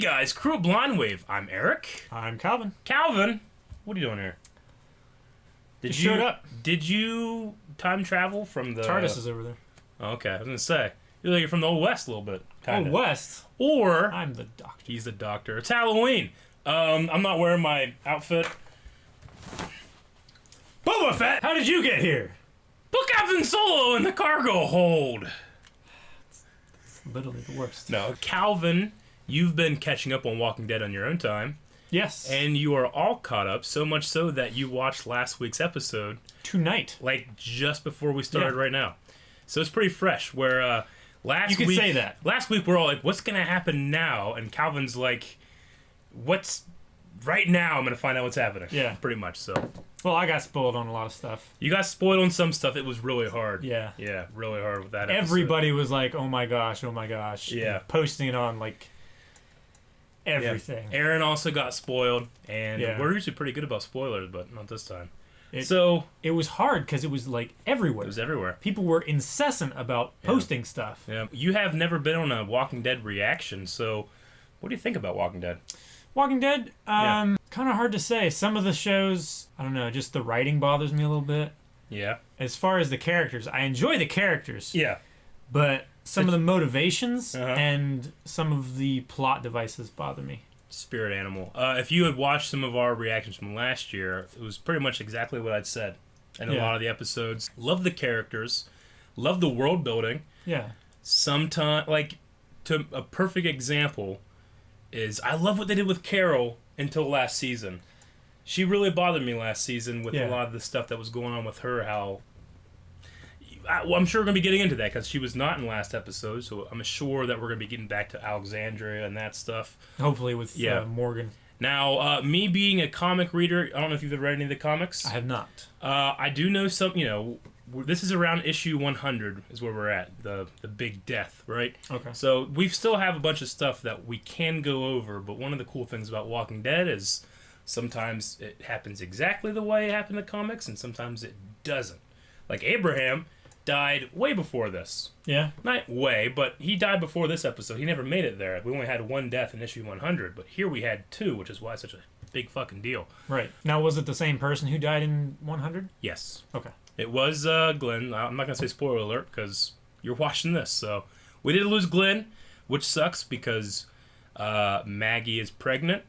guys, crew of Blind Wave. I'm Eric. I'm Calvin. Calvin, what are you doing here? Just showed up. Did you time travel from the... TARDIS is over there. Okay, I was going to say. You're from the Old West a little bit. Kinda. Old West? Or... I'm the doctor. He's the doctor. It's Halloween. I'm not wearing my outfit. Boba Fett! How did you get here? Book Captain Solo in the cargo hold. It's literally the worst. No, Calvin, you've been catching up on Walking Dead on your own time. Yes. And you are all caught up, so much so that you watched last week's episode. Tonight. Like, just before we started right now. So it's pretty fresh, where last week... You could say that. Last week we're all like, what's going to happen now? And Calvin's like, what's... Right now I'm going to find out what's happening. Yeah. Pretty much, so... Well, I got spoiled on a lot of stuff. You got spoiled on some stuff. It was really hard. Yeah. Yeah, really hard with that episode. Everybody was like, oh my gosh. Yeah. Posting it on, like, everything. Yeah. Aaron also got spoiled, and we're usually pretty good about spoilers, but not this time. It was hard because it was, like, everywhere. It was everywhere. People were incessant about posting stuff. Yeah. You have never been on a Walking Dead reaction, so what do you think about Walking Dead? Walking Dead, kind of hard to say. Some of the shows, I don't know, just the writing bothers me a little bit. Yeah. As far as the characters, I enjoy the characters. Yeah. But some of the motivations and some of the plot devices bother me. Spirit animal. If you had watched some of our reactions from last year, it was pretty much exactly what I'd said in a lot of the episodes. Love the characters. Love the world building. Yeah. Sometimes, like, to a perfect example... is I love what they did with Carol until last season. She really bothered me last season with a lot of the stuff that was going on with her. I'm sure we're going to be getting into that because she was not in last episode, so I'm sure that we're going to be getting back to Alexandria and that stuff. Hopefully with Morgan. Now, me being a comic reader, I don't know if you've ever read any of the comics. I have not. I do know some, this is around issue 100 is where we're at, the big death, right? Okay. So we still have a bunch of stuff that we can go over, but one of the cool things about Walking Dead is sometimes it happens exactly the way it happened in the comics, and sometimes it doesn't. Like Abraham died way before this. Yeah? Not way, but he died before this episode. He never made it there. We only had one death in issue 100, but here we had two, which is why it's such a big fucking deal. Right. Now, was it the same person who died in 100? Yes. Okay. It was Glenn. I'm not going to say spoiler alert because you're watching this. So we did lose Glenn, which sucks because Maggie is pregnant.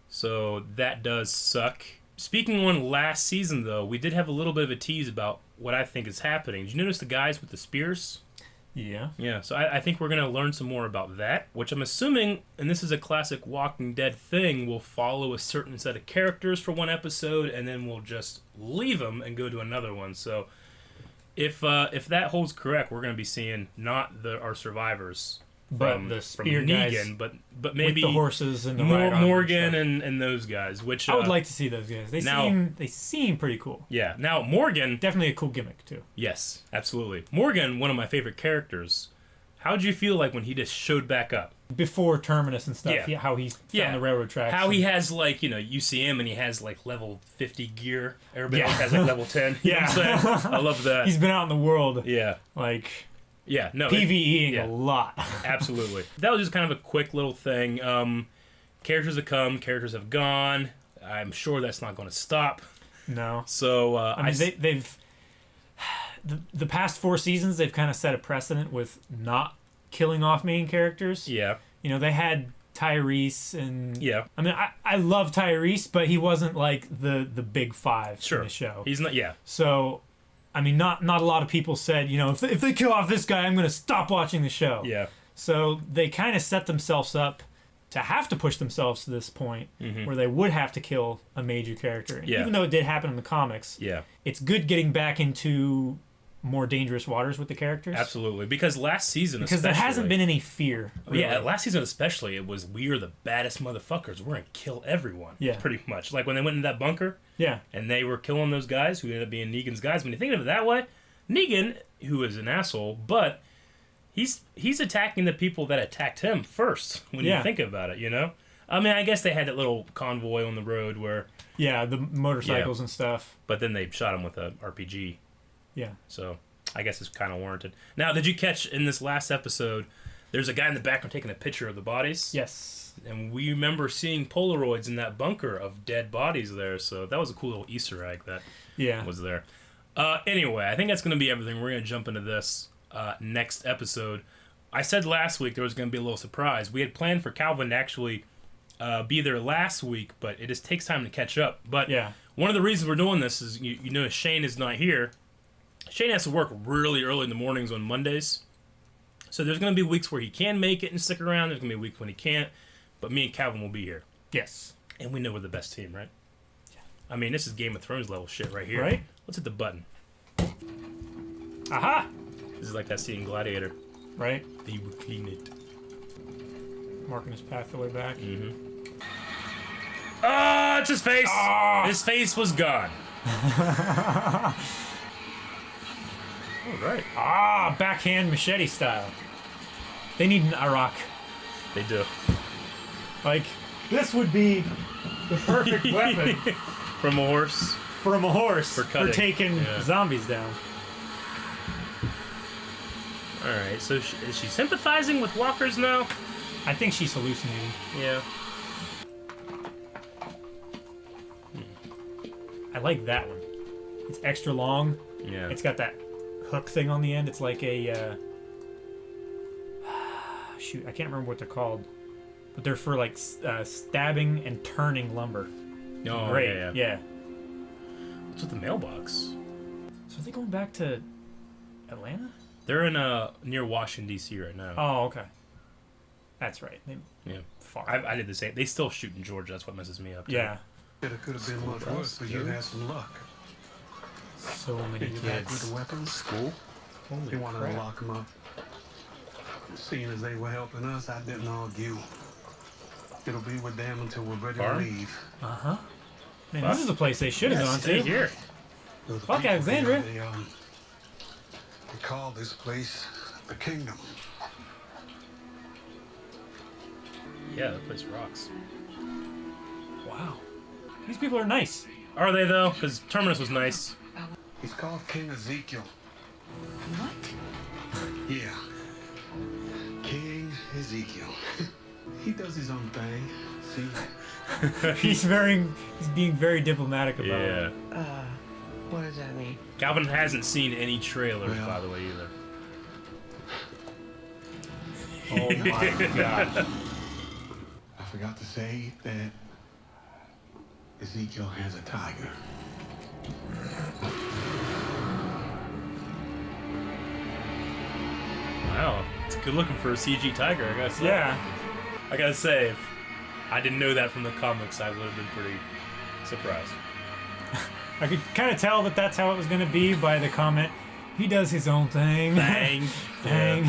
So that does suck. Speaking on last season, though, we did have a little bit of a tease about what I think is happening. Did you notice the guys with the spears? Yeah. Yeah, so I think we're going to learn some more about that, which I'm assuming, and this is a classic Walking Dead thing, we'll follow a certain set of characters for one episode, and then we'll just leave them and go to another one. So if that holds correct, we're going to be seeing not our survivors but the spear Negan, guys but maybe with the horses and the Morgan and those guys. Which I would like to see those guys. They seem pretty cool. Yeah. Now Morgan, definitely a cool gimmick too. Yes, absolutely. Morgan, one of my favorite characters. How did you feel like when he just showed back up before Terminus and stuff? Yeah. How he found the railroad tracks. How he has you see him and he has like level 50 gear. Everybody else has like level 10. You know what I'm saying? I love that. He's been out in the world. Yeah. Like. Yeah, no. PvEing a lot. Absolutely. That was just kind of a quick little thing. Characters have come, characters have gone. I'm sure that's not going to stop. No. So, I mean, they've... The past 4 seasons, they've kind of set a precedent with not killing off main characters. Yeah. They had Tyrese and... Yeah. I mean, I love Tyrese, but he wasn't like the big five in the show. He's not, So... I mean, not a lot of people said, if they kill off this guy, I'm going to stop watching the show. Yeah. So they kind of set themselves up to have to push themselves to this point where they would have to kill a major character. Yeah. Even though it did happen in the comics, it's good getting back into more dangerous waters with the characters. Absolutely. Because last season there hasn't been any fear. Really. Yeah, last season especially, it was we are the baddest motherfuckers. We're going to kill everyone. Yeah. Pretty much. Like when they went in that bunker. Yeah. And they were killing those guys who ended up being Negan's guys. When you think of it that way, Negan, who is an asshole, but he's attacking the people that attacked him first when you think about it, I mean, I guess they had that little convoy on the road where... Yeah, the motorcycles and stuff. But then they shot him with an RPG. Yeah. So I guess it's kind of warranted. Now, did you catch in this last episode There's a guy in the background taking a picture of the bodies. Yes. And we remember seeing Polaroids in that bunker of dead bodies there, so that was a cool little Easter egg that was there. Anyway, I think that's going to be everything. We're going to jump into this next episode. I said last week there was going to be a little surprise. We had planned for Calvin to actually be there last week, but it just takes time to catch up. But one of the reasons we're doing this is, you know, Shane is not here. Shane has to work really early in the mornings on Mondays. So there's going to be weeks where he can make it and stick around. There's going to be weeks when he can't. But me and Calvin will be here. Yes. And we know we're the best team, right? Yeah. I mean, this is Game of Thrones level shit right here. Right? Let's hit the button. Aha! This is like that scene in Gladiator. Right? They will clean it. Marking his path the way back. Mm-hmm. Oh, it's his face! Oh! His face was gone. All right. Ah, backhand machete style. They need an Iraq. They do. Like, this would be the perfect weapon. From a horse? From a horse. For taking zombies down. Alright, so is she sympathizing with walkers now? I think she's hallucinating. Yeah. I like that one. It's extra long. Yeah. It's got that hook thing on the end. It's like a... shoot, I can't remember what they're called. But they're for, like, stabbing and turning lumber. Oh, great. Yeah. What's with the mailbox? So are they going back to Atlanta? They're in near Washington, D.C. right now. Oh, okay. That's right. Far. I did the same. They still shoot in Georgia. That's what messes me up. Too. Yeah. It could have been much worse, but you had some luck. So many Get you back with kids. the weapons. School? Holy They wanted crap. to lock them up. Seeing as they were helping us, I didn't argue. It'll be with them until we're ready Farm? to leave. Uh-huh. Man, this is a place they should have gone Stay to. here. The Fuck people Alexandria. here, they call this place the Kingdom. Yeah, that place rocks. Wow. These people are nice. Are they, though? Because Terminus was nice. He's called King Ezekiel. What? Yeah. King Ezekiel. He does his own thing. See? He's being very diplomatic about it. Yeah. What does that mean? Calvin hasn't seen any trailers, Well. by the way, either. Oh my god. I forgot to say that Ezekiel has a tiger. Wow. It's good looking for a CG tiger, I gotta say. Yeah. I gotta say, if I didn't know that from the comics, I would have been pretty surprised. I could kind of tell that that's how it was going to be by the comment. He does his own thing. Bang. Bang.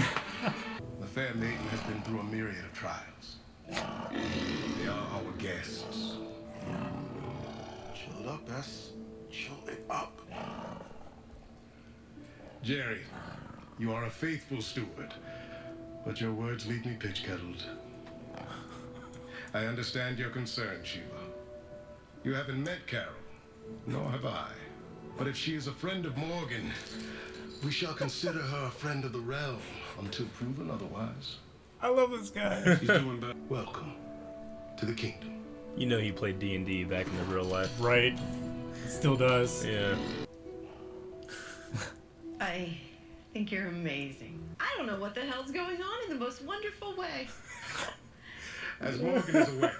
The fair maiden has been through a myriad of trials. They are our guests. Chill up, that's chilling up. Jerry, you are a faithful steward, but your words leave me pitch-kettled. I understand your concern, Shiva. You haven't met Carol, nor have I. But if she is a friend of Morgan, we shall consider her a friend of the realm until proven otherwise. I love this guy. She's doing better. Welcome to the kingdom. You know he played D&D back in the real life. Right. Still does. Yeah. I think you're amazing. I don't know what the hell's going on in the most wonderful way. As Morgan is aware,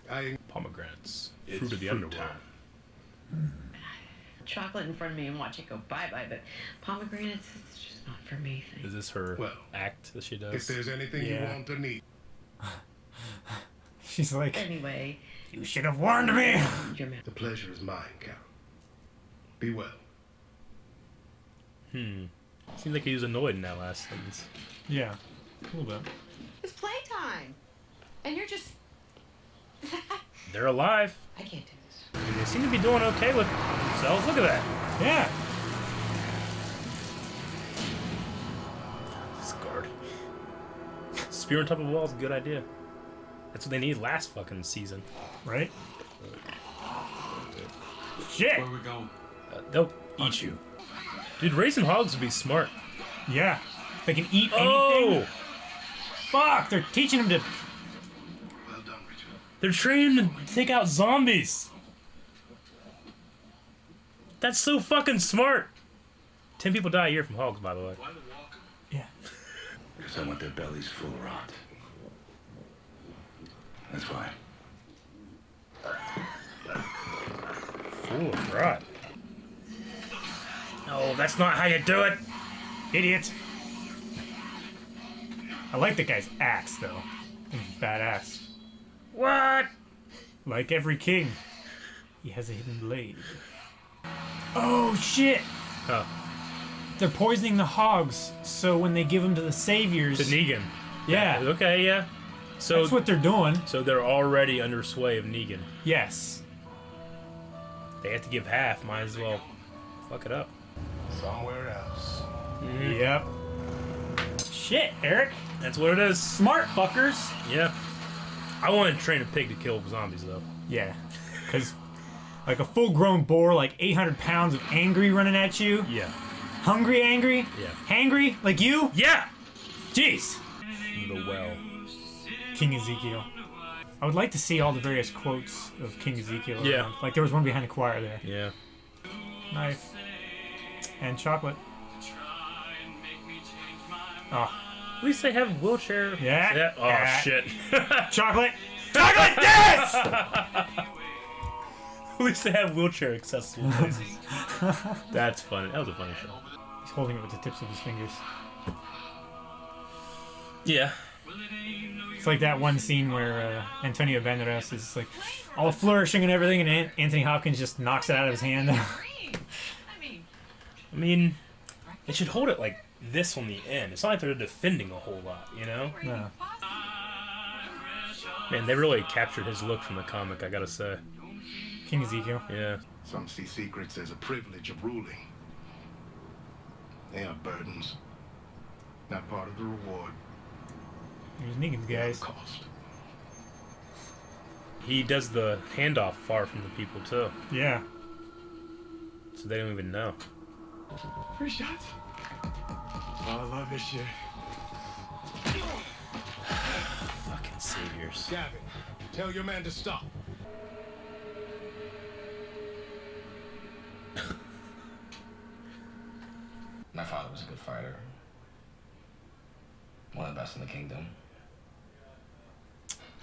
I... Pomegranates. It's Fruit of the fruit underworld. time. Chocolate in front of me and watch it go bye-bye, but pomegranates, it's just not for me. Is Thanks. this her Well, act that she If does? there's anything you Yeah. want or need, She's like, Anyway, you should have warned me. your man. the pleasure is mine, Carol. Be well. Seems like he was annoyed in that last sentence. Yeah. A little bit. It's playtime, and you're just. They're alive. I can't do this. And they seem to be doing okay with themselves. Look at that. Yeah. This guard. Spear on top of a wall is a good idea. That's what they need last fucking season. Right? Shit. Where we going? They'll eat you. Dude, raising hogs would be smart. Yeah. They can eat anything. Oh! Fuck! They're teaching him to. Well done, Richard. They're training to take out zombies. That's so fucking smart. 10 people die a year from hogs, by the way. Why the walk? Yeah. Because I want their bellies full of rot. That's why. Full of rot. No, that's not how you do it. Idiot. I like the guy's axe, though. He's badass. What? Like every king, he has a hidden blade. Oh, shit! Huh. They're poisoning the hogs, so when they give them to the saviors... To Negan. Yeah, Okay, yeah. So, that's what they're doing. so they're already under sway of Negan. Yes. They have to give half. Might as well fuck it up. Somewhere else. Yep. Shit, Eric. That's what it is. Smart fuckers. Yeah. I want to train a pig to kill zombies, though. Yeah. Because, like a full-grown boar, like 800 pounds of angry running at you. Yeah. Hungry angry? Yeah. Hangry? Like you? Yeah! Jeez. The well. King Ezekiel. I would like to see all the various quotes of King Ezekiel. Yeah. around. Like there was one behind the choir there. Yeah. Knife. And chocolate. Oh. At least they have wheelchair. Yeah. Oh, Yeah. shit. Chocolate! Chocolate! Yes! At least they have wheelchair accessible places. That's funny. That was a funny show. He's holding it with the tips of his fingers. Yeah. It's like that one scene where Antonio Banderas is like all flourishing and everything, and Anthony Hopkins just knocks it out of his hand. I mean, they should hold it like this on the end. It's not like they're defending a whole lot, you know? No. Man, they really captured his look from the comic, I gotta say. King Ezekiel. Yeah. Some see secrets as a privilege of ruling. They are burdens, not part of the reward. Here's Negan's guys. Cost. He does the handoff far from the people, too. Yeah. So they don't even know. Free shots. Oh, I love this shit. Fucking saviors. Gavin, tell your man to stop. My father was a good fighter. One of the best in the kingdom.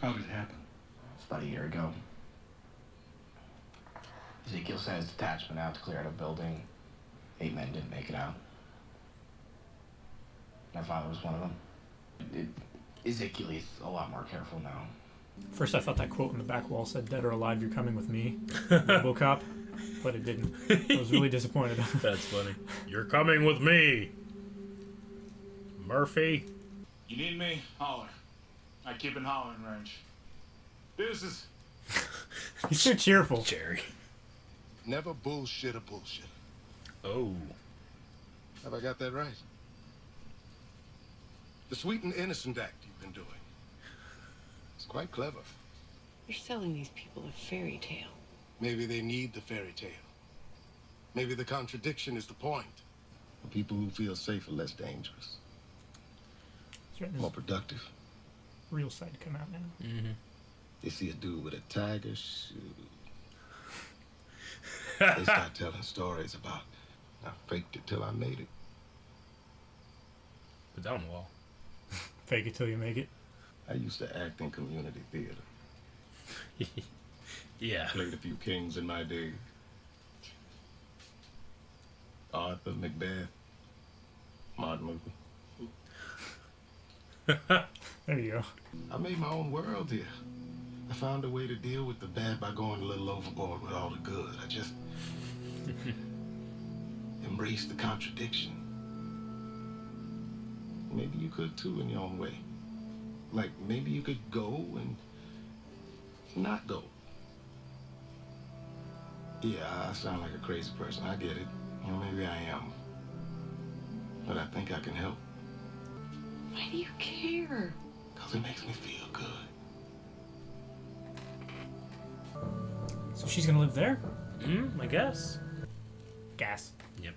How did it happen? It's about a year ago. Ezekiel sent his detachment out to clear out a building. 8 men didn't make it out. My father was one of them. Ezekiel is a lot more careful now. First, I thought that quote in the back wall said, "Dead or alive, you're coming with me." RoboCop, but it didn't. I was really disappointed. That's funny. You're coming with me, Murphy. You need me? Holler. I keep in hollering range. Deuces. He's so cheerful. Jerry. Never bullshit a bullshit. Oh. Have I got that right? The sweet and innocent act you've been doing. It's quite clever. You're selling these people a fairy tale. Maybe they need the fairy tale. Maybe the contradiction is the point. The people who feel safe are less dangerous, He's letting more his productive. real side come out now. They see a dude with a tiger shoe. They start telling stories about, I faked it till I made it. Put that on the wall. Fake it till you make it. I used to act in community theater. Yeah. Played a few kings in my day. Arthur, Macbeth, Martin Luther. There you go. I made my own world here. I found a way to deal with the bad by going a little overboard with all the good. I just embraced the contradiction. Maybe you could too in your own way. Like maybe you could go and not go. Yeah, I sound like a crazy person. I get it. You know, maybe I am. But I think I can help. Why do you care? Because it makes me feel good. So she's gonna live there? I guess. Gas. Yep.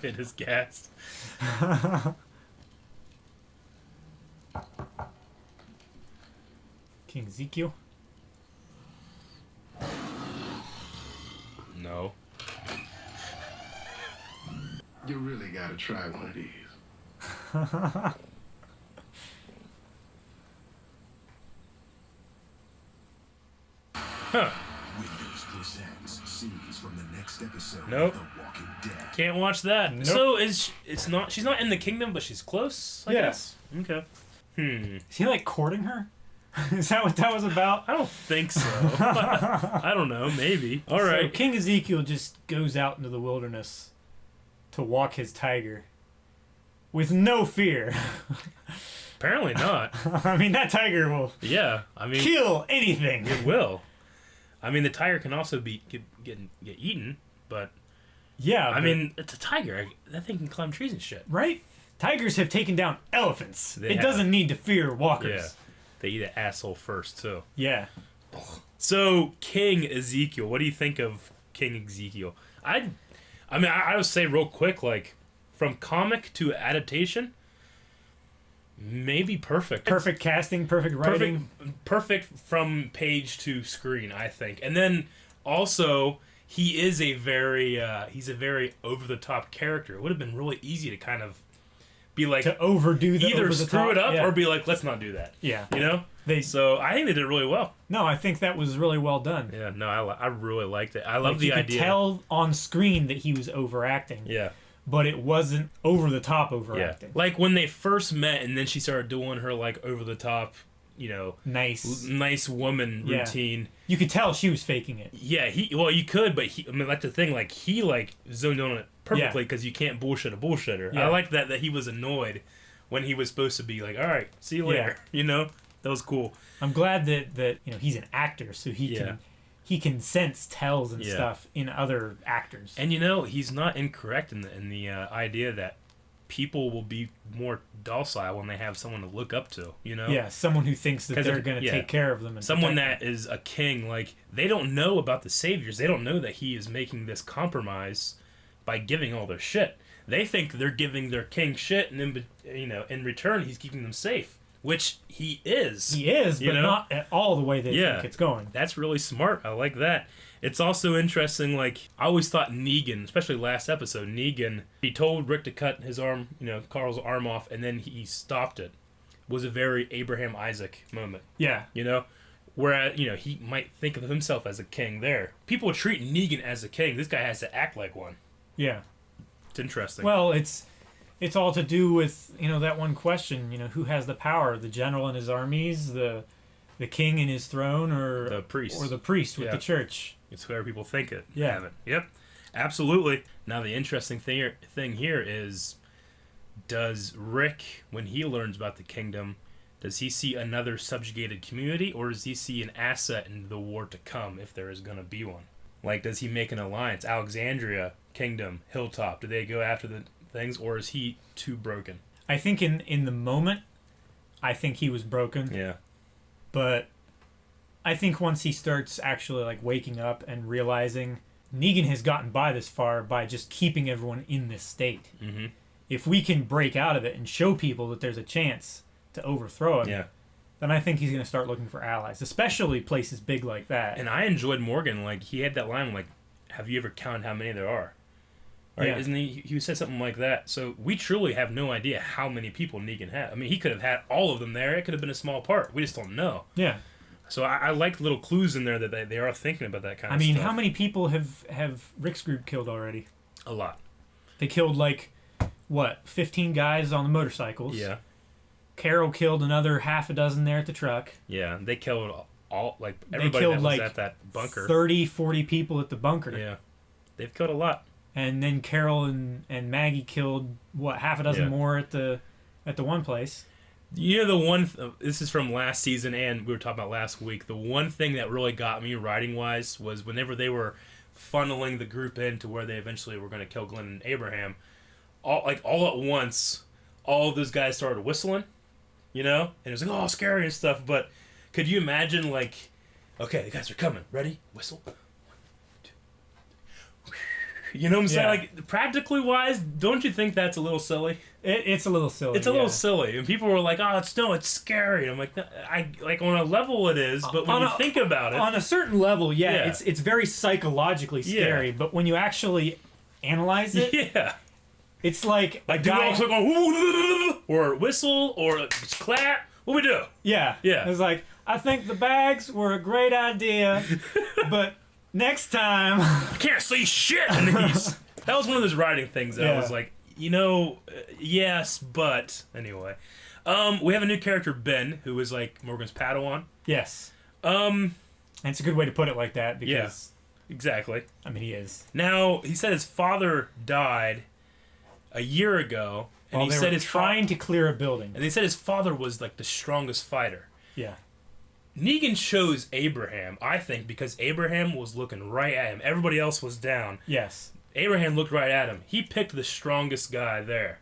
It is gas. King Ezekiel. No. You really gotta try one of these. Huh. Windows presents scenes from the next episode Nope. of The Walking Dead. Can't watch that. Nope. So she's not in the kingdom, but she's close, I Yeah. guess. Okay. Is he like courting her? Is that what that was about? I don't think so. I don't know. Maybe. All So right. King Ezekiel just goes out into the wilderness to walk his tiger with no fear. Apparently not. I mean, that tiger will Yeah. I mean, kill anything. it will. I mean, the tiger can also get eaten, but Yeah, I but- mean, it's a tiger. That thing can climb trees and shit. right? Tigers have taken down elephants. They It have. doesn't need to fear walkers. Yeah. They eat an asshole first too. Yeah. So King Ezekiel, what do you think of King Ezekiel? I would say real quick, like from comic to adaptation, maybe perfect. Perfect casting, perfect writing. Perfect from page to screen, I think. And then also he is a very over the top character. It would have been really easy to kind of be like To overdo the either over the screw top, it up yeah. or be like, let's not do that. Yeah. You know? So I think they did really well. No, I think that was really well done. Yeah, no, I really liked it. I love Like, the you idea. could tell on screen that he was overacting. Yeah. But it wasn't over the top Yeah. overacting. Like when they first met and then she started doing her like over the top, nice woman Yeah. routine. You could tell she was faking it. Yeah, you could, but like the thing, like he like zoned on it perfectly because you can't bullshit a bullshitter. Yeah. I like that he was annoyed when he was supposed to be like, all right, see you later. You know, that was cool. I'm glad that he's an actor, so Yeah. he can sense tells and Yeah. stuff in other actors. And he's not incorrect in the idea that people will be more docile when they have someone to look up to. Yeah, someone who thinks that 'Cause they're if- going to yeah. take care of them. And Someone protect that is a king, like they don't know about the saviors. They don't know that he is making this compromise by giving all their shit. They think they're giving their king shit, and in return he's keeping them safe, which he is. them. He is, but not at all the way they think it's going. That's really smart. I like that. It's also interesting, like, I always thought Negan, especially last episode, he told Rick to cut his arm, Carl's arm off, and then he stopped it. Was a very Abraham Isaac moment. Yeah. Whereas, he might think of himself as a king there. People treat Negan as a king. This guy has to act like one. Yeah. It's interesting. Well, it's all to do with, that one question, who has the power? The general and his armies, the king and his throne, or the priest. Or the priest with Yeah. the church. It's where people think it. Yeah. Have it. Yep. Absolutely. Now the interesting thing here is, does Rick, when he learns about the kingdom, does he see another subjugated community, or does he see an asset in the war to come if there is going to be one? Like, does he make an alliance? Alexandria, Kingdom, Hilltop, do they go after the things, or is he too broken? I think in the moment, I think he was broken. Yeah. But I think once he starts actually like waking up and realizing Negan has gotten by this far by just keeping everyone in this state. Mm-hmm. If we can break out of it and show people that there's a chance to overthrow him, then I think he's going to start looking for allies, especially places big like that. And I enjoyed Morgan. Like, he had that line, like, have you ever counted how many there are? Right? Yeah. Isn't he said something like that. So we truly have no idea how many people Negan had. I mean, he could have had all of them there. It could have been a small part. We just don't know. Yeah. So I like little clues in there that they are thinking about that kind of I mean, stuff. how many people have Rick's group killed already? A lot. They killed 15 guys on the motorcycles. Yeah. Carol killed another half a dozen there at the truck. Yeah, they killed everybody They killed that was at that bunker. 30, 40 people at the bunker. Yeah. They've killed a lot. And then Carol and Maggie killed half a dozen more at the one place. The one this is from last season, and we were talking about last week. The one thing that really got me writing wise was whenever they were funneling the group into where they eventually were going to kill Glenn and Abraham, all at once, all of those guys started whistling, and it was like, oh, scary and stuff. But could you imagine, like, okay, the guys are coming, ready, whistle, 1, 2, 3. You know what I'm saying? Yeah. Like, practically wise, don't you think that's a little silly? It's a little silly. It's a little silly, and people were like, "Oh, it's scary." And I'm like, I like on a level it is, but when you think about it, on a certain level, Yeah. it's very psychologically scary. Yeah. But when you actually analyze it, yeah, it's like like do we also go "Ooh," or whistle or clap? What we do? yeah. It's like, I think the bags were a great idea, but next time, I can't see shit in these. That was one of those writing things that I was like, yes, but anyway. We have a new character, Ben, who is like Morgan's Padawan. yes. And it's a good way to put it like that because Exactly. I mean he is. Now, he said his father died a year ago, and While he they said were his trying to clear a building. and they said his father was like the strongest fighter. Yeah. Negan chose Abraham, I think, because Abraham was looking right at him. Everybody else was down. Yes. Abraham looked right at him. He picked the strongest guy there.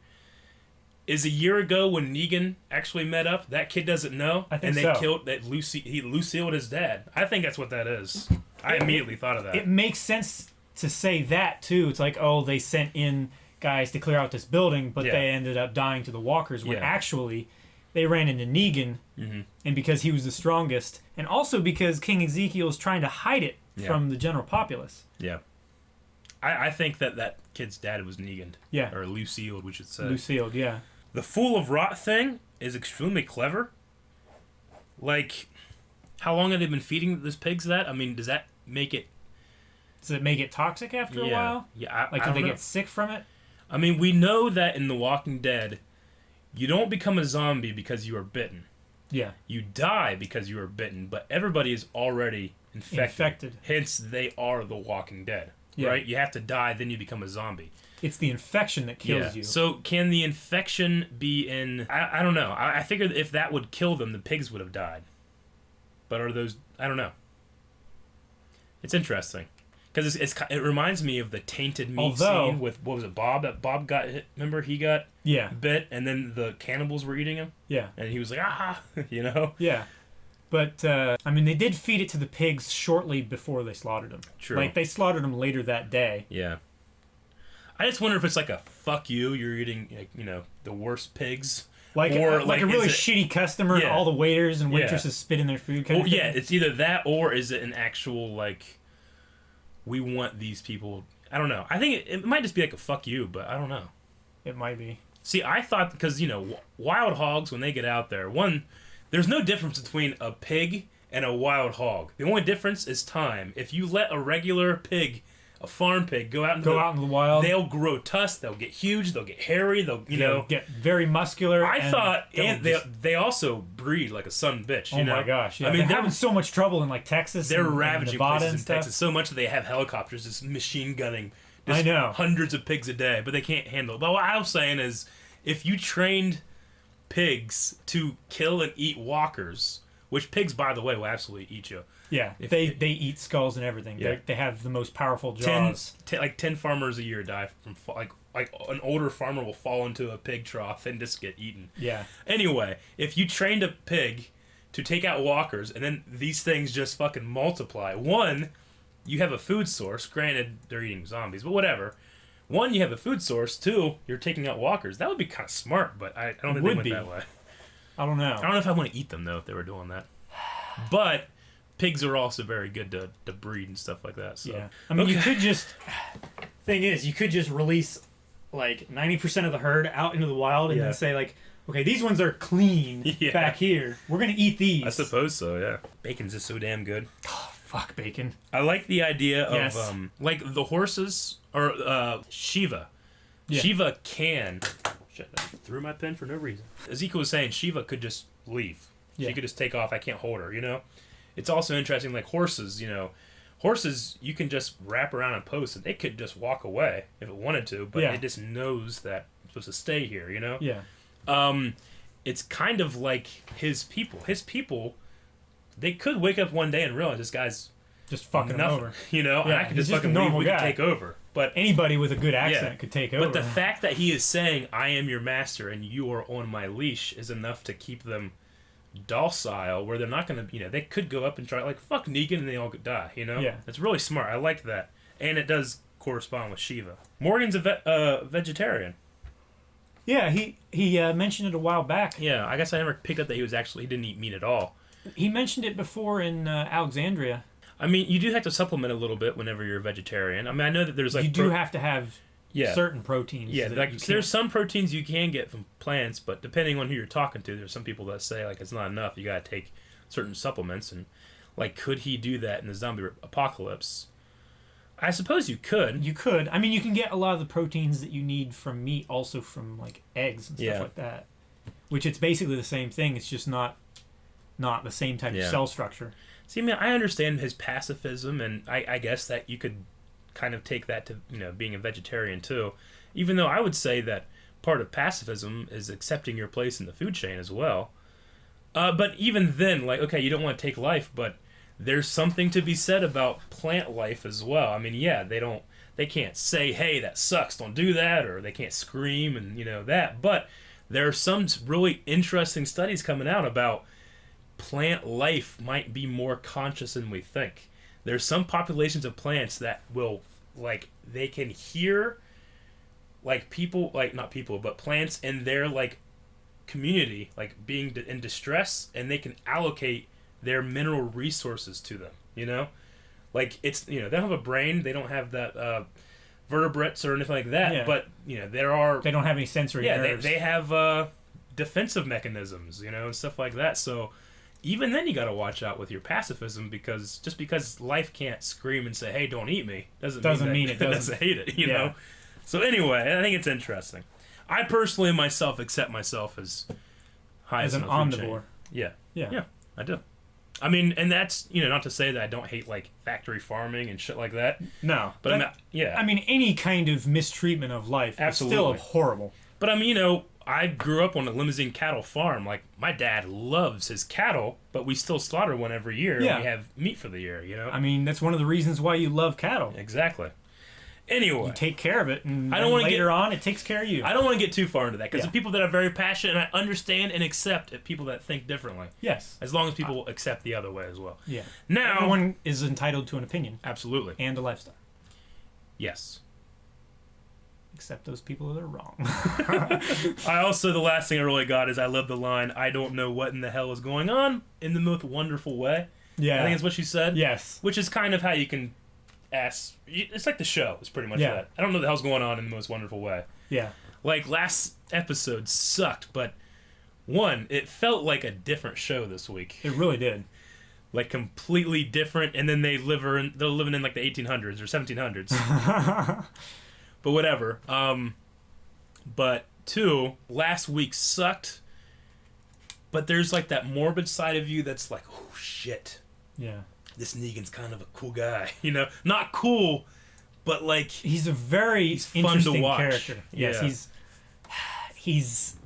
Is a year ago when Negan actually met up, that kid doesn't know, I think and they so. killed that Lucille his dad. I think that's what that is. I immediately thought of that. It makes sense to say that too. It's like, oh, they sent in guys to clear out this building, but Yeah. they ended up dying to the walkers when Yeah. actually they ran into Negan, and because he was the strongest, and also because King Ezekiel is trying to hide it from the general populace. Yeah. I think that kid's dad was Negan. Yeah. Or Lucille, we should say. Lucille, yeah. The Fool of Rot thing is extremely clever. Like, how long have they been feeding those pigs that? I mean, does that make it... Does it make it toxic after a while? Yeah, Like, I do they don't know. get sick from it? I mean, we know that in The Walking Dead, you don't become a zombie because you are bitten. Yeah. You die because you are bitten, but everybody is already infected. Hence, they are The Walking Dead. Yeah. Right? You have to die, then you become a zombie. It's the infection that kills you. So can the infection be in... I don't know. I figured if that would kill them, the pigs would have died. But are those... I don't know. It's interesting. Because it reminds me of the tainted meat scene with... What was it? Bob? That Bob got hit. Remember? He got bit, and then the cannibals were eating him? Yeah. And he was like, you know? Yeah. But, I mean, they did feed it to the pigs shortly before they slaughtered them. True. Like, they slaughtered them later that day. Yeah. I just wonder if it's like a fuck you, you're eating, like, you know, the worst pigs. Like, or like a really shitty customer and all the waiters and waitresses spit in their food kind of thing. Yeah, it's either that or is it an actual, like, we want these people... I don't know. I think it might just be like a fuck you, but I don't know. It might be. See, I thought, because, you know, wild hogs, when they get out there, there's no difference between a pig and a wild hog. The only difference is time. If you let a regular pig, a farm pig, go out into the wild, they'll grow tusks, they'll get huge, they'll get hairy, they'll get very muscular. I thought, and they also breed like a son bitch. You know? My gosh! Yeah. I mean, they're having so much trouble in like Texas. They're and ravaging Nevada places and in stuff. Texas so much that they have helicopters just machine gunning. I know hundreds of pigs a day, but they can't handle it. But what I was saying is, if you trained pigs to kill and eat walkers, which pigs, by the way, will absolutely eat you. Yeah, they eat skulls and everything. Yeah. They have the most powerful jaws. 10 farmers a year die from like an older farmer will fall into a pig trough and just get eaten. Yeah. Anyway, if you trained a pig to take out walkers and then these things just fucking multiply, one, you have a food source. Granted, they're eating zombies, but whatever. One, you have a food source. Two, you're taking out walkers. That would be kind of smart, but I don't think they went that way. I don't know. I don't know if I want to eat them, though, if they were doing that. But pigs are also very good to breed and stuff like that. So. Yeah. I mean, you could just... Thing is, you could just release, like, 90% of the herd out into the wild and then say, like, okay, these ones are clean back here. We're going to eat these. I suppose so, yeah. Bacon's just so damn good. Oh, fuck bacon. I like the idea of, like, the horses, or Shiva. Yeah. Shiva can... Shit, I threw my pen for no reason. Ezekiel was saying Shiva could just leave. Yeah. She could just take off. I can't hold her, you know? It's also interesting, like horses, you know. Horses, you can just wrap around a post and it could just walk away if it wanted to, but it just knows that it's supposed to stay here, you know? Yeah. It's kind of like his people. His people, they could wake up one day and realize this guy's just fucking nothing, over. You know? Yeah, I could just fucking leave, we could take over. But anybody with a good accent could take over. But the fact that he is saying, I am your master and you are on my leash is enough to keep them docile, where they're not going to, you know, they could go up and try, like, fuck Negan and they all could die, you know? Yeah. It's really smart. I like that. And it does correspond with Shiva. Morgan's a vegetarian. Yeah, he mentioned it a while back. Yeah, I guess I never picked up that he didn't eat meat at all. He mentioned it before in Alexandria. I mean, you do have to supplement a little bit whenever you're a vegetarian. I mean, I know that there's like... You do have to have certain proteins. Yeah, like there's some proteins you can get from plants, but depending on who you're talking to, there's some people that say, like, it's not enough. You got to take certain supplements. And, like, could he do that in the zombie apocalypse? I suppose you could. You could. I mean, you can get a lot of the proteins that you need from meat also from, like, eggs and stuff like that. Which it's basically the same thing. It's just not the same type of cell structure. See, I mean, I understand his pacifism, and I guess that you could kind of take that to, being a vegetarian too. Even though I would say that part of pacifism is accepting your place in the food chain as well. But even then, like, okay, you don't want to take life, but there's something to be said about plant life as well. I mean, yeah, they can't say, hey, that sucks, don't do that, or they can't scream and, that. But there are some really interesting studies coming out about plant life might be more conscious than we think. There's some populations of plants that will, like, they can hear, like, people, like, not people, but plants in their, like, community, like, being in distress, and they can allocate their mineral resources to them, Like, it's, they don't have a brain, they don't have that, vertebrates or anything like that, but, there are... They don't have any sensory nerves. They have, defensive mechanisms, and stuff like that, so... Even then, you got to watch out with your pacifism, because just because life can't scream and say, "Hey, don't eat me," doesn't mean it doesn't hate it. You know. So anyway, I think it's interesting. I personally myself accept myself as high as an omnivore. Yeah, I do. I mean, and that's not to say that I don't hate like factory farming and shit like that. No, but I mean, any kind of mistreatment of life is still horrible. But I mean, I grew up on a limousine cattle farm. Like, my dad loves his cattle, but we still slaughter one every year. And we have meat for the year, I mean, that's one of the reasons why you love cattle. Exactly. Anyway. You take care of it, and later on, it takes care of you. I don't want to get too far into that, because the people that are very passionate, and I understand and accept people that think differently. Yes. As long as people accept the other way as well. Yeah. Now... Everyone is entitled to an opinion. Absolutely. And a lifestyle. Yes. Except those people that are wrong. I also, the last thing I really got is I love the line, "I don't know what in the hell is going on," in the most wonderful way. Yeah. I think that's what she said. Yes. Which is kind of how you can ask. It's like the show. It's pretty much that. I don't know what the hell's going on in the most wonderful way. Yeah. Like, last episode sucked, but one, it felt like a different show this week. It really did. Like, completely different, and then they're living in like the 1800s or 1700s. But whatever. But two, last week sucked. But there's like that morbid side of you that's like, oh shit. Yeah. This Negan's kind of a cool guy. Not cool, but like he's a very fun to watch. Character. Yes, he's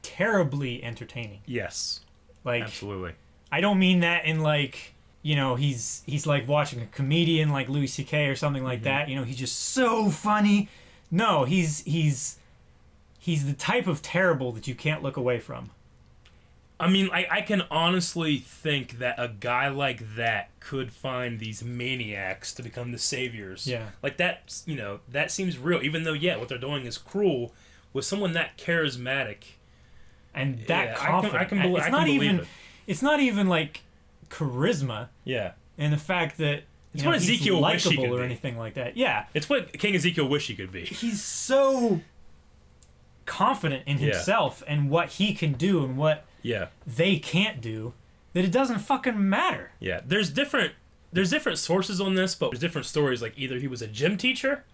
terribly entertaining. Yes. Like, absolutely. I don't mean that in like, he's like watching a comedian like Louis C.K. or something like that. He's just so funny. No, he's the type of terrible that you can't look away from. I mean, I can honestly think that a guy like that could find these maniacs to become the saviors. Yeah. Like, that, that seems real. Even though, what they're doing is cruel. With someone that charismatic. And that confident. I can believe it. It's not even like charisma. Yeah. And the fact that it's what Ezekiel wish he could or be. Anything like that. Yeah. It's what King Ezekiel wish he could be. He's so confident in himself and what he can do and what they can't do that it doesn't fucking matter. Yeah. There's different sources on this, but there's different stories. Like, either he was a gym teacher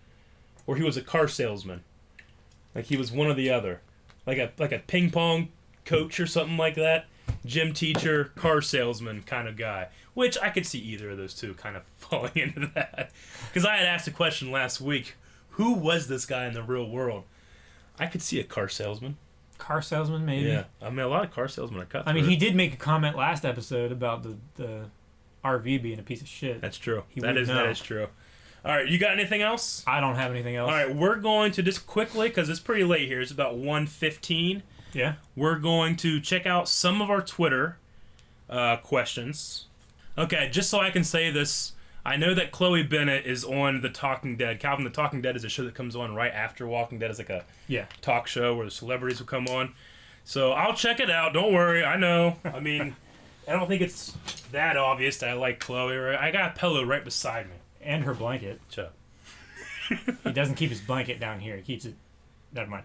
or he was a car salesman. Like, he was one or the other. Like a ping pong coach or something like that. Gym teacher, car salesman kind of guy. Which I could see either of those two kind of falling into that. Because I had asked a question last week. Who was this guy in the real world? I could see a car salesman. Car salesman, maybe? Yeah. I mean, a lot of car salesmen are cut through. I mean, he did make a comment last episode about the RV being a piece of shit. That's true. That is true. All right, you got anything else? I don't have anything else. All right, we're going to just quickly, because it's pretty late here. It's about 1:15. Yeah. We're going to check out some of our Twitter questions. Okay, just so I can say this, I know that Chloe Bennett is on The Talking Dead. Calvin, The Talking Dead is a show that comes on right after Walking Dead. It's like a talk show where the celebrities will come on. So I'll check it out. Don't worry. I know. I mean, I don't think it's that obvious that I like Chloe. Right? I got a pillow right beside me. And her blanket. Shut up. He doesn't keep his blanket down here. He keeps it... Never mind.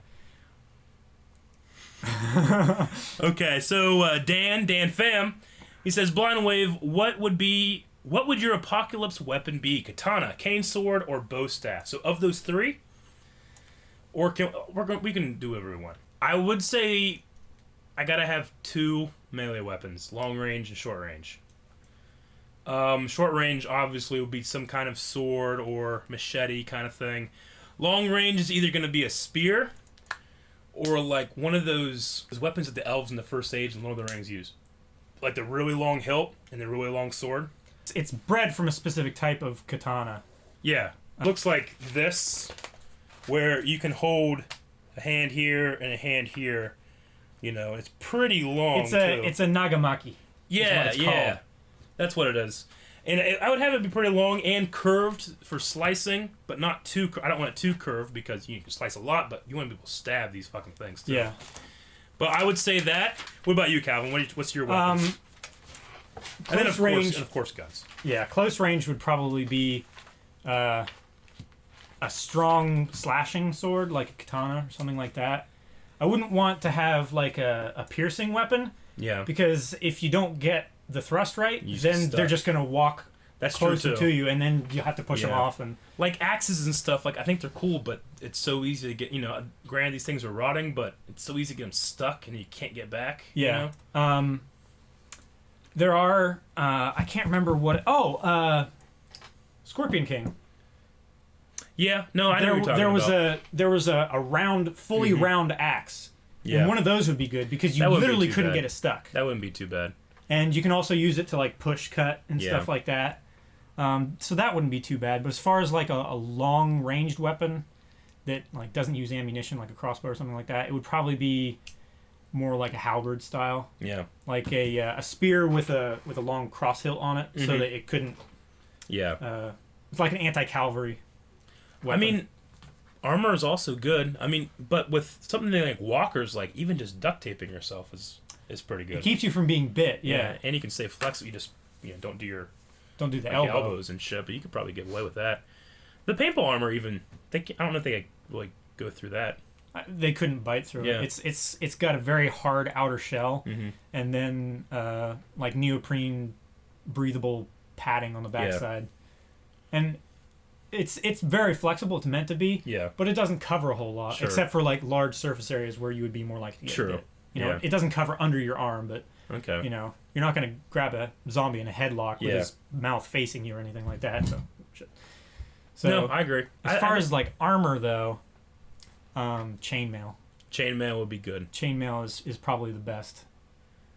Okay, so Dan Pham, he says, Blind Wave, what would your apocalypse weapon be? Katana, cane sword, or bow staff? So of those three, or we can do whatever we want. I would say I gotta have 2 melee weapons, long range and short range. Short range obviously would be some kind of sword or machete kind of thing. Long range is either gonna be a spear or like one of those weapons that the elves in the First Age and Lord of the Rings use. Like the really long hilt and the really long sword. It's bred from a specific type of katana. Yeah. Looks like this, where you can hold a hand here and a hand here. You know, it's pretty long, It's a nagamaki. Yeah, called. That's what it is. And I would have it be pretty long and curved for slicing, but not too... I don't want it too curved because you can slice a lot, but you want to be able to stab these fucking things, too. Yeah. But I would say that. What about you, Calvin? What's your weapon? And then, of course, guns. Yeah, close range would probably be a strong slashing sword, like a katana or something like that. I wouldn't want to have, like, a piercing weapon. Yeah. Because if you don't get the thrust right, then they're just going to walk That's closer to you, and then you have to push them off. And like axes and stuff, like I think they're cool, but it's so easy to get. Granted, these things are rotting, but it's so easy to get them stuck, and you can't get back. Yeah. You know? There are I can't remember what. Scorpion King. Yeah. No, I know what you're talking about. There was a round, fully round axe. Yeah. And one of those would be good because you literally couldn't get it stuck. That wouldn't be too bad. And you can also use it to like push cut and stuff like that. So that wouldn't be too bad. But as far as like a long ranged weapon that like doesn't use ammunition, like a crossbow or something like that, it would probably be more like a halberd style. Yeah. Like a spear with a long cross hilt on it, so that it couldn't. Yeah. It's like an anti-cavalry weapon. I mean, armor is also good. I mean, but with something like walkers, like even just duct taping yourself is pretty good. It keeps you from being bit. Yeah. And you can stay flexible. You just don't do the elbows and shit, but you could probably get away with that. The paintball armor, even I don't know if they like go through that. They couldn't bite through it. It's got a very hard outer shell, and then like neoprene breathable padding on the backside, and it's very flexible. It's meant to be, but it doesn't cover a whole lot, except for like large surface areas where you would be more likely to get hit. You know, it doesn't cover under your arm, but you know, you're not going to grab a zombie in a headlock with his mouth facing you or anything like that. So no, I agree. As far as like armor though, chainmail. Chainmail would be good. Chainmail is probably the best.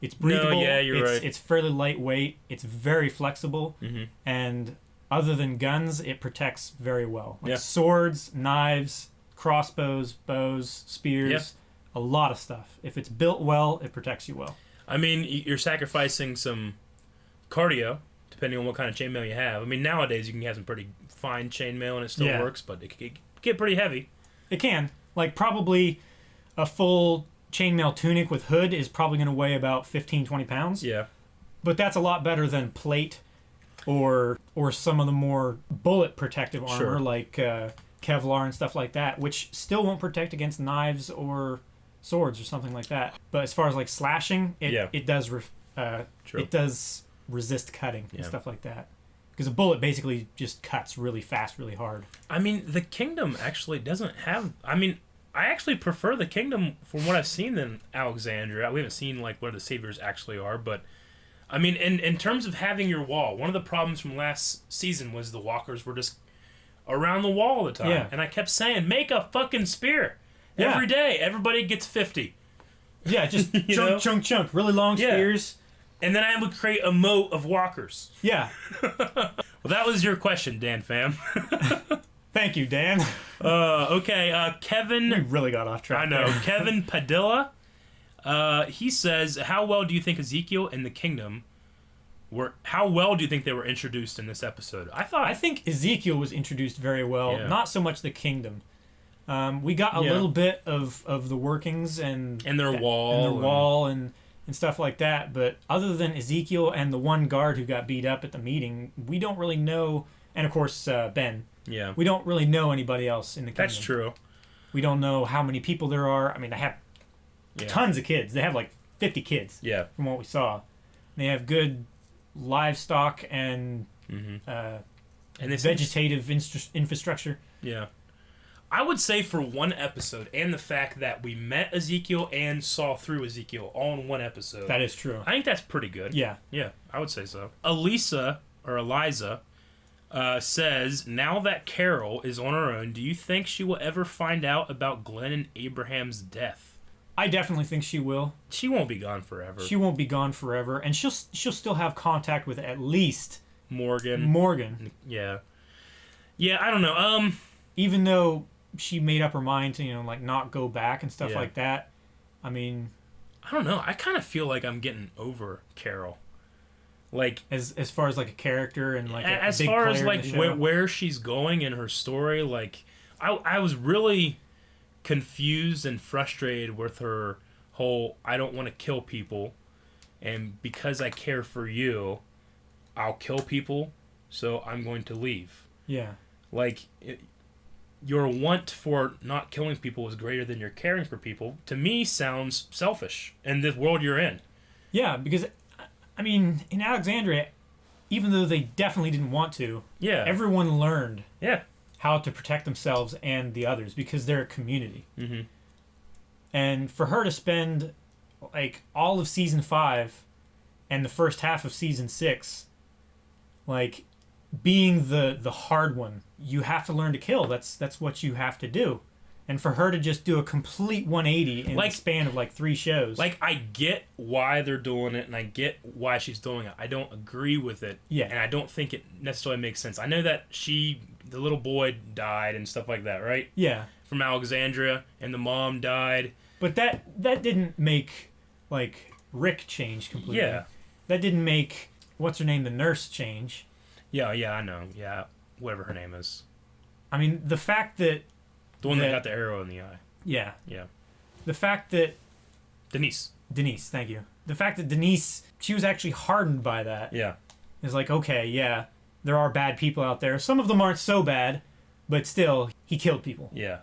It's breathable. No, yeah, you're right. It's fairly lightweight. It's very flexible, and other than guns, it protects very well. Like swords, knives, crossbows, bows, spears. A lot of stuff. If it's built well, it protects you well. I mean, you're sacrificing some cardio, depending on what kind of chainmail you have. I mean, nowadays you can have some pretty fine chainmail and it still works, but it can get pretty heavy. It can. Like, probably a full chainmail tunic with hood is probably going to weigh about 15, 20 pounds. Yeah. But that's a lot better than plate or some of the more bullet protective armor, like Kevlar and stuff like that, which still won't protect against knives or swords or something like that. But as far as like slashing, it does it does resist cutting and stuff like that, because a bullet basically just cuts really fast, really hard. I mean, the Kingdom actually doesn't have. I mean, I actually prefer the Kingdom from what I've seen than Alexandria. We haven't seen like where the saviors actually are, but I mean, in terms of having your wall, one of the problems from last season was the walkers were just around the wall all the time, and I kept saying, make a fucking spear. Every day, everybody gets 50. Yeah, just chunk, really long spears. And then I would create a moat of walkers. Yeah. Well, that was your question, Dan Pham. Thank you, Dan. Okay, Kevin... We really got off track. I know. There. Kevin Padilla, he says, how well do you think Ezekiel and the Kingdom How well do you think they were introduced in this episode? I think Ezekiel was introduced very well. Yeah. Not so much the kingdom. We got a little bit of the workings and their wall and stuff like that. But other than Ezekiel and the one guard who got beat up at the meeting, we don't really know. And of course, Ben. Yeah. We don't really know anybody else in the kingdom. That's true. We don't know how many people there are. I mean, they have tons of kids. They have like 50 kids. Yeah. From what we saw, they have good livestock and vegetative infrastructure. Yeah. I would say for one episode, and the fact that we met Ezekiel and saw through Ezekiel all in one episode. That is true. I think that's pretty good. Yeah. Yeah, I would say so. Eliza says, now that Carol is on her own, do you think she will ever find out about Glenn and Abraham's death? I definitely think she will. She won't be gone forever. She won't be gone forever, and she'll still have contact with at least Morgan. Yeah. Yeah, I don't know. Even though she made up her mind to, like, not go back and stuff like that. I mean, I don't know. I kind of feel like I'm getting over Carol. Like, as far as like a character and like as a big far as player like in the show. where she's going in her story, like I was really confused and frustrated with her whole I don't want to kill people, and because I care for you, I'll kill people, so I'm going to leave. Yeah. Like, your want for not killing people is greater than your caring for people. To me, sounds selfish in the world you're in. Yeah, because, I mean, in Alexandria, even though they definitely didn't want to, everyone learned how to protect themselves and the others because they're a community. Mm-hmm. And for her to spend, like, all of Season 5 and the first half of Season 6, like, being the hard one, you have to learn to kill. That's what you have to do. And for her to just do a complete 180 in the span of like 3 shows. Like, I get why they're doing it, and I get why she's doing it. I don't agree with it. Yeah. And I don't think it necessarily makes sense. I know that the little boy died and stuff like that, right? Yeah. From Alexandria, and the mom died. But that didn't make, like, Rick change completely. Yeah. That didn't make, what's her name, the nurse change. Yeah, I know. Yeah, whatever her name is. I mean, the fact that... The one that got the arrow in the eye. Yeah. Yeah. The fact that... Denise, thank you. The fact that Denise, she was actually hardened by that. Yeah. Is like, okay, yeah, there are bad people out there. Some of them aren't so bad, but still, he killed people. Yeah.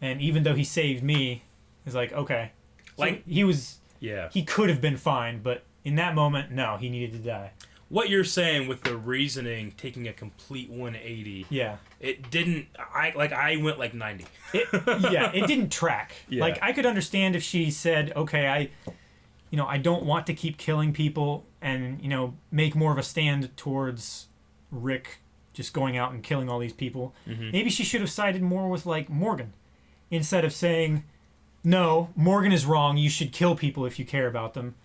And even though he saved me, it's like, okay. Like, so he was... Yeah. He could have been fine, but in that moment, no, he needed to die. What you're saying with the reasoning taking a complete 180. Yeah. It didn't... I went like 90. It didn't track. Yeah. Like, I could understand if she said, okay, I don't want to keep killing people and, make more of a stand towards Rick just going out and killing all these people. Mm-hmm. Maybe she should have sided more with, like, Morgan. Instead of saying, no, Morgan is wrong, you should kill people if you care about them.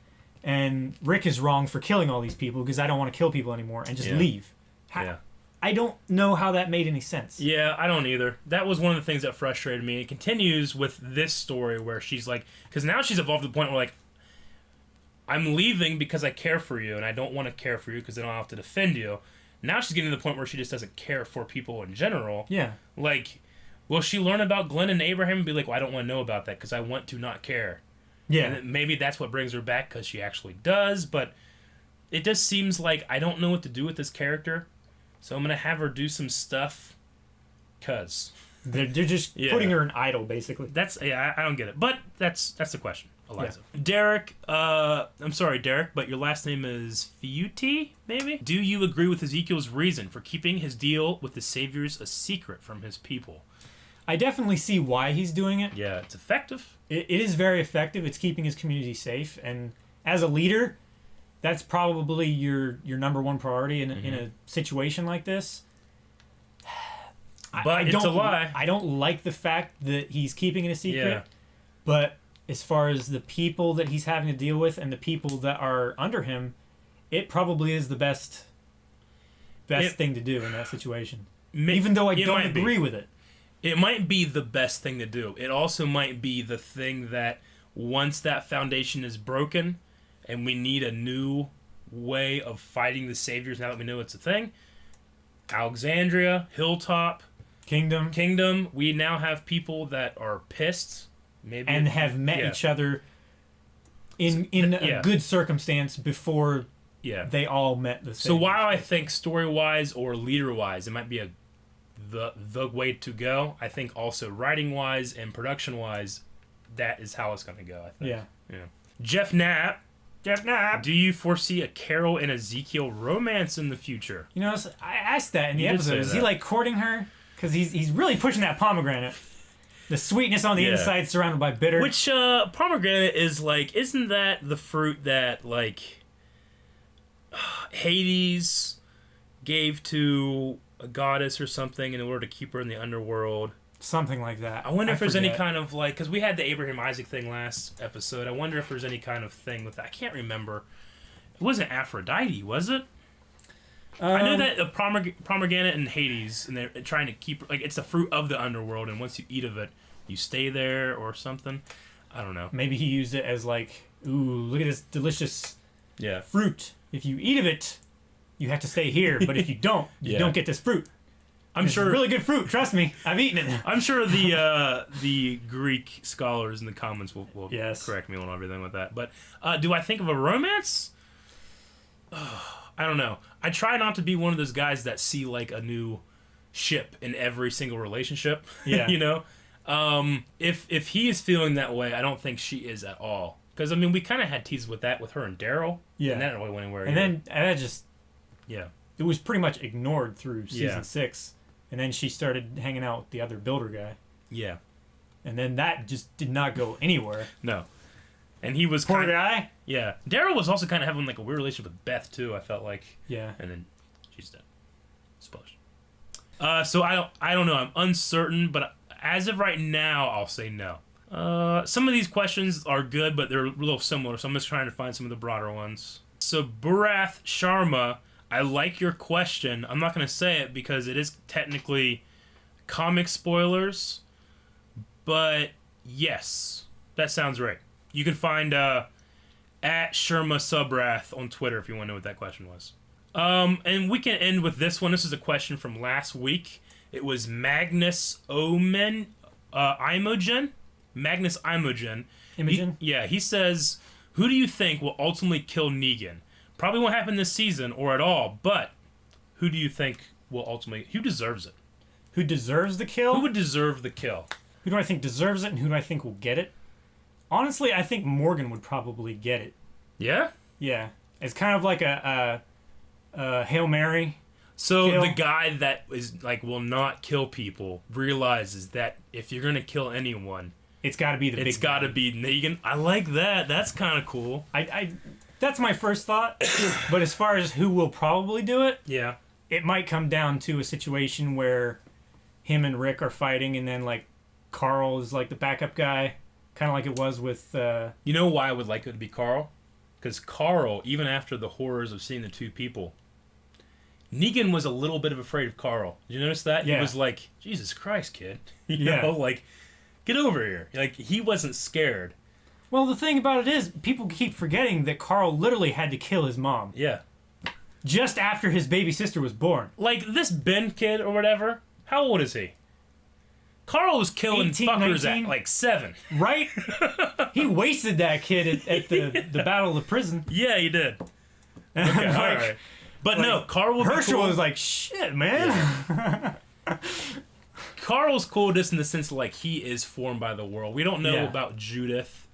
And Rick is wrong for killing all these people because I don't want to kill people anymore and just leave. I don't know how that made any sense. Yeah, I don't either. That was one of the things that frustrated me. It continues with this story where she's like... Because now she's evolved to the point where, like, I'm leaving because I care for you, and I don't want to care for you because then I'll have to defend you. Now she's getting to the point where she just doesn't care for people in general. Yeah. Like, will she learn about Glenn and Abraham and be like, well, I don't want to know about that because I want to not care? Yeah. And maybe that's what brings her back because she actually does, but it just seems like I don't know what to do with this character, so I'm going to have her do some stuff because... They're just putting her in idle, basically. I don't get it. But that's the question, Eliza. Yeah. Derek, I'm sorry, Derek, but your last name is Fiuti, maybe? Do you agree with Ezekiel's reason for keeping his deal with the Saviors a secret from his people? I definitely see why he's doing it. Yeah, it's effective. It is very effective. It's keeping his community safe. And as a leader, that's probably your number one priority in a situation like this. But it's a lie. I don't like the fact that he's keeping it a secret. Yeah. But as far as the people that he's having to deal with and the people that are under him, it probably is the best thing to do in that situation. Even though I don't agree with it. It might be the best thing to do. It also might be the thing that once that foundation is broken and we need a new way of fighting the saviors now that we know it's a thing. Alexandria, Hilltop, Kingdom. We now have people that are pissed, maybe, and have met each other in a good circumstance before they all met the same. So while I think story-wise or leader-wise it might be the way to go, I think also writing-wise and production-wise that is how it's going to go, I think. Yeah. Jeff Knapp, do you foresee a Carol and Ezekiel romance in the future? You know, I asked that in the episode. Is he like courting her? Because he's really pushing that pomegranate. The sweetness on the inside surrounded by bitter. Which pomegranate is like, isn't that the fruit that like Hades gave to a goddess or something in order to keep her in the underworld? Something like that. I wonder if there's any kind of like, because we had the Abraham Isaac thing last episode. I wonder if there's any kind of thing with that. I can't remember. It wasn't Aphrodite, was it? I know that a pomegranate in Hades, and they're trying to keep, like, it's the fruit of the underworld, and once you eat of it, you stay there or something. I don't know. Maybe he used it as like, ooh, look at this delicious fruit. If you eat of it, you have to stay here, but if you don't, you don't get this fruit. I'm sure really good fruit. Trust me, I've eaten it. I'm sure the Greek scholars in the comments will correct me on everything with that. But do I think of a romance? I don't know. I try not to be one of those guys that see like a new ship in every single relationship. Yeah. You know, if he is feeling that way, I don't think she is at all. Because I mean, we kind of had teases with that with her and Daryl. Yeah. And that didn't really went anywhere. And then that just it was pretty much ignored through season 6. And then she started hanging out with the other builder guy. Yeah. And then that just did not go anywhere. No. And he was poor guy. Yeah. Daryl was also kind of having like a weird relationship with Beth too, I felt like. Yeah. And then she's dead. Spoilers. So I don't know. I'm uncertain, but as of right now, I'll say no. Some of these questions are good, but they're a little similar, so I'm just trying to find some of the broader ones. So Bharath Sharma, I like your question. I'm not going to say it because it is technically comic spoilers, but yes, that sounds right. You can find at Sharma Subrath on Twitter if you want to know what that question was. And we can end with this one. This is a question from last week. It was Magnus Imogen. Magnus Imogen. He says, who do you think will ultimately kill Negan? Probably won't happen this season or at all, but who do you think will ultimately... Who deserves it? Who deserves the kill? Who would deserve the kill? Who do I think deserves it and who do I think will get it? Honestly, I think Morgan would probably get it. Yeah? Yeah. It's kind of like a Hail Mary. So kill. The guy that is like will not kill people realizes that if you're going to kill anyone... It's got to be It's got to be Negan. I like that. That's kind of cool. That's my first thought. But as far as who will probably do it, it might come down to a situation where him and Rick are fighting, and then like Carl is like the backup guy, kind of like it was with. You know why I would like it to be Carl? Because Carl, even after the horrors of seeing the two people, Negan was a little bit of afraid of Carl. Did you notice that? Yeah. He was like, Jesus Christ, kid. You know, like, get over here. Like, he wasn't scared. Well, the thing about it is, people keep forgetting that Carl literally had to kill his mom. Yeah. Just after his baby sister was born. Like, this Ben kid or whatever, how old is he? Carl was killing 18, fuckers 19? at, like, 7. Right? He wasted that kid at the Battle of the Prison. Yeah, he did. Okay, all right. But no, Carl Herschel was like, shit, man. Yeah. Carl's cool just in the sense like he is formed by the world. We don't know about Judith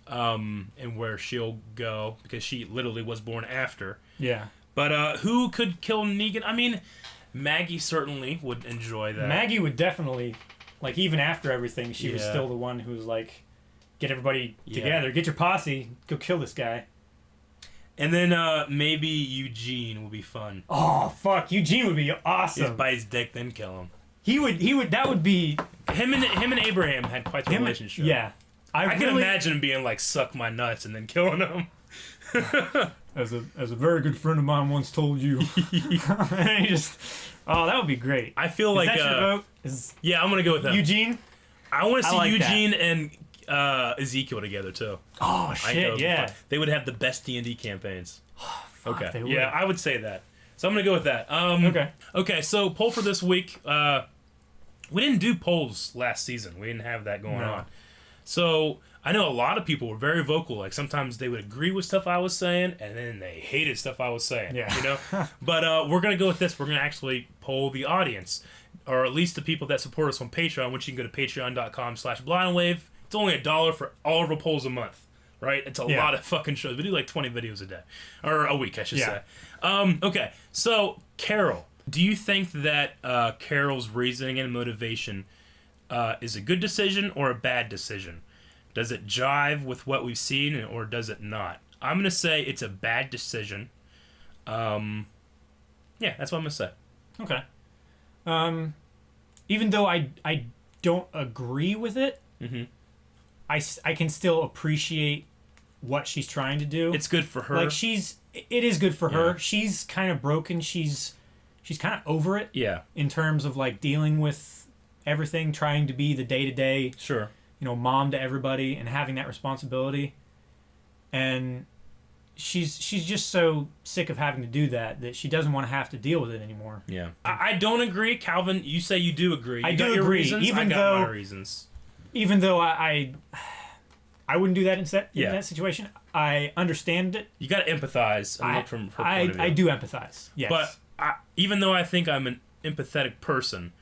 and where she'll go because she literally was born after. Yeah. But who could kill Negan? I mean, Maggie certainly would enjoy that. Maggie would definitely, like, even after everything, she was still the one who was like, get everybody together, get your posse, go kill this guy. And then maybe Eugene would be fun. Oh, fuck. Eugene would be awesome. Just bite his dick, then kill him. He would, that would be... Him and Abraham had quite the relationship. Yeah. I can imagine him being like, suck my nuts, and then killing him. As a very good friend of mine once told you. And he just... Oh, that would be great. I feel like... Is that your vote? Yeah, I'm going to go with that. Eugene? I want to see Eugene and Ezekiel together, too. Oh, shit, yeah. They would have the best D&D campaigns. Fuck, Okay. they would. Yeah, I would say that. So I'm gonna go with that. Okay. Okay. So poll for this week. We didn't do polls last season. We didn't have that going No. on. So I know a lot of people were very vocal. Like sometimes they would agree with stuff I was saying, and then they hated stuff I was saying. Yeah. You know. But we're gonna go with this. We're gonna actually poll the audience, or at least the people that support us on Patreon, which you can go to patreon.com/blindwave. It's only $1 for all of our polls a month. Right? It's a lot of fucking shows. We do like 20 videos a day. Or a week, I should say. Okay, so Carol, do you think that Carol's reasoning and motivation is a good decision or a bad decision? Does it jive with what we've seen or does it not? I'm going to say it's a bad decision. Yeah, that's what I'm going to say. Okay. Even though I don't agree with it, I can still appreciate what she's trying to do. It's good for her. Like it is good for her. She's kind of broken. She's kind of over it. Yeah. In terms of like dealing with everything, trying to be the day-to-day, Sure. Mom to everybody and having that responsibility. And she's just so sick of having to do that she doesn't want to have to deal with it anymore. Yeah. I don't agree. Calvin, you say you do agree. I You do got your agree, reasons, even I got though- my reasons. Even though I wouldn't do that in Yeah. that situation. I understand it. You got to empathize and look from her point of view. I do empathize. Yes. But even though I think I'm an empathetic person,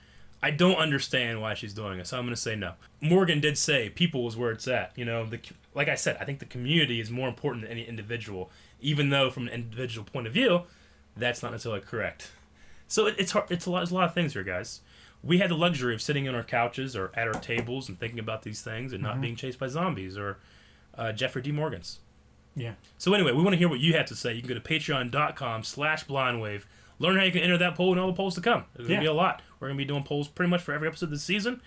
I don't understand why she's doing it. So I'm going to say no. Morgan did say people is where it's at. Like I said, I think the community is more important than any individual, even though from an individual point of view, that's not necessarily correct. So it's hard. There's a lot of things here, guys. We had the luxury of sitting on our couches or at our tables and thinking about these things and not being chased by zombies or Jeffrey D. Morgans. Yeah. So anyway, we want to hear what you have to say. You can go to patreon.com/blindwave. Learn how you can enter that poll and all the polls to come. There's going to be a lot. We're going to be doing polls pretty much for every episode this season.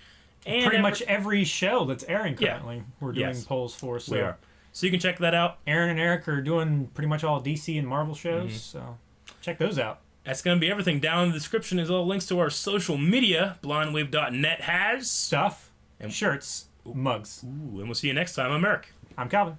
And pretty much every show that's airing currently, we're doing Yes. polls for. So we are. So you can check that out. Aaron and Eric are doing pretty much all DC and Marvel shows, so check those out. That's going to be everything. Down in the description is all links to our social media. Blindwave.net has Stuff, And- shirts, mugs. Ooh, and we'll see you next time. I'm Eric. I'm Calvin.